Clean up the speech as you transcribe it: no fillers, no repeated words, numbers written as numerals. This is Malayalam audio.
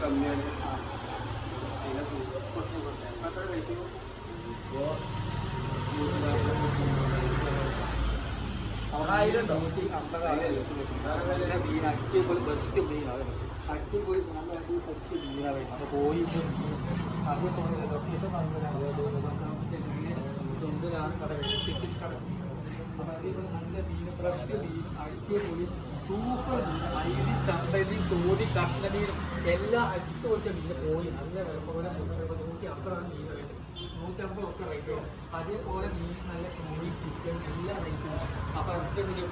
കമ്മിയാണ്. ആയിരം മീൻ അടിപൊളി ബെസ്റ്റ് മീനാണ്. അടിപൊളി നല്ല അടി ബെസ്റ്റ് മീനാണ്. അപ്പോൾ പോയി അതേപോലെ ലൊക്കേഷൻ ചുണ്ടിലാണ് കട ടിക്കറ്റ് കട. അപ്പോൾ അതേപോലെ നല്ല മീൻ ഫ്രഷ് മീൻ അടിപൊളി സൂപ്പർ മീൻ അരി ചന്തരി തോടി കഷ്ണ മീൻ എല്ലാം അടിച്ചു കൊടുത്ത മീൻ പോയി നല്ല വിലപ്പോലെ 150 മീൻ റേറ്റ് 150 ഒക്കെ റേറ്റ് വരും. അതേപോലെ മീൻ നല്ല കോഴി ചിക്കൻ എല്ലാ റേറ്റും. അപ്പോൾ അടുത്ത വീഡിയോ